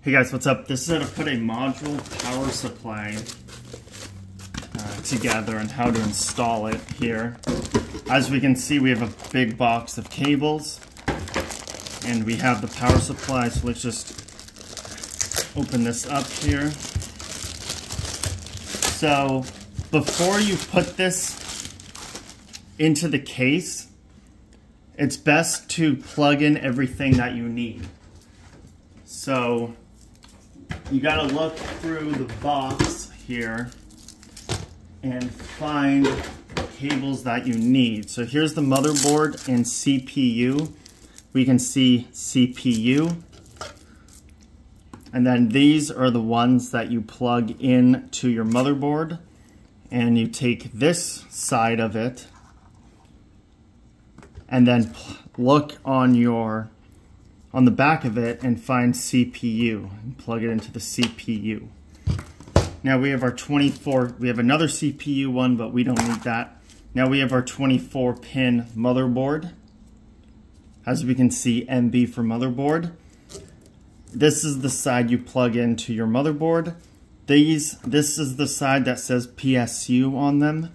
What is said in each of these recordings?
Hey guys, what's up? This is how to put a module power supply together and how to install it here. As we can see, we have a big box of cables and we have the power supply, so let's just open this up here. So before you put this into the case, it's best to plug in everything that you need. So you gotta look through the box here and find the cables that you need. So here's the motherboard and CPU. We can see CPU. And then these are the ones that you plug in to your motherboard. And you take this side of it and then look on the back of it and find CPU and plug it into the CPU. Now we have our 24, we have another CPU one, but we don't need that. Now we have our 24 pin motherboard. As we can see, MB for motherboard. This is the side you plug into your motherboard. This is the side that says PSU on them,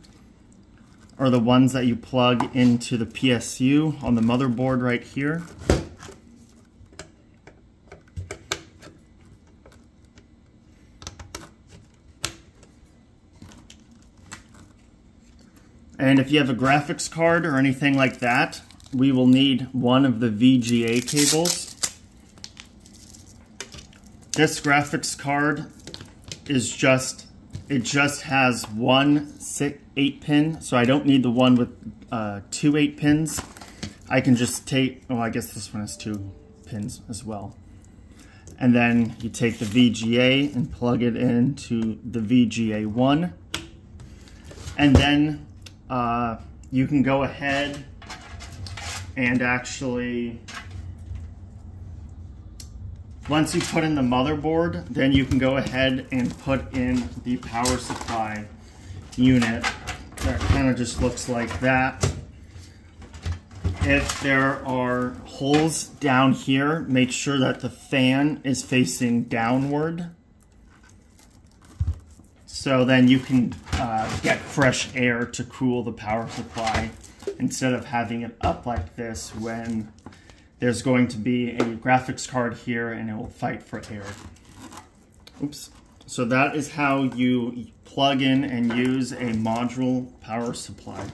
or the ones that you plug into the PSU on the motherboard right here. And if you have a graphics card or anything like that, we will need one of the VGA cables. This graphics card is just has one 8 pin, so I don't need the one with 2 8 pins. I can just take, oh, I guess this one has 2 pins as well. And then you take the VGA and plug it into the VGA 1. And then you can go ahead and actually, once you put in the motherboard, then you can go ahead and put in the power supply unit. That kind of just looks like that. If there are holes down here, make sure that the fan is facing downward. So then you can get fresh air to cool the power supply instead of having it up like this when there's going to be a graphics card here and it will fight for air. Oops. So that is how you plug in and use a module power supply.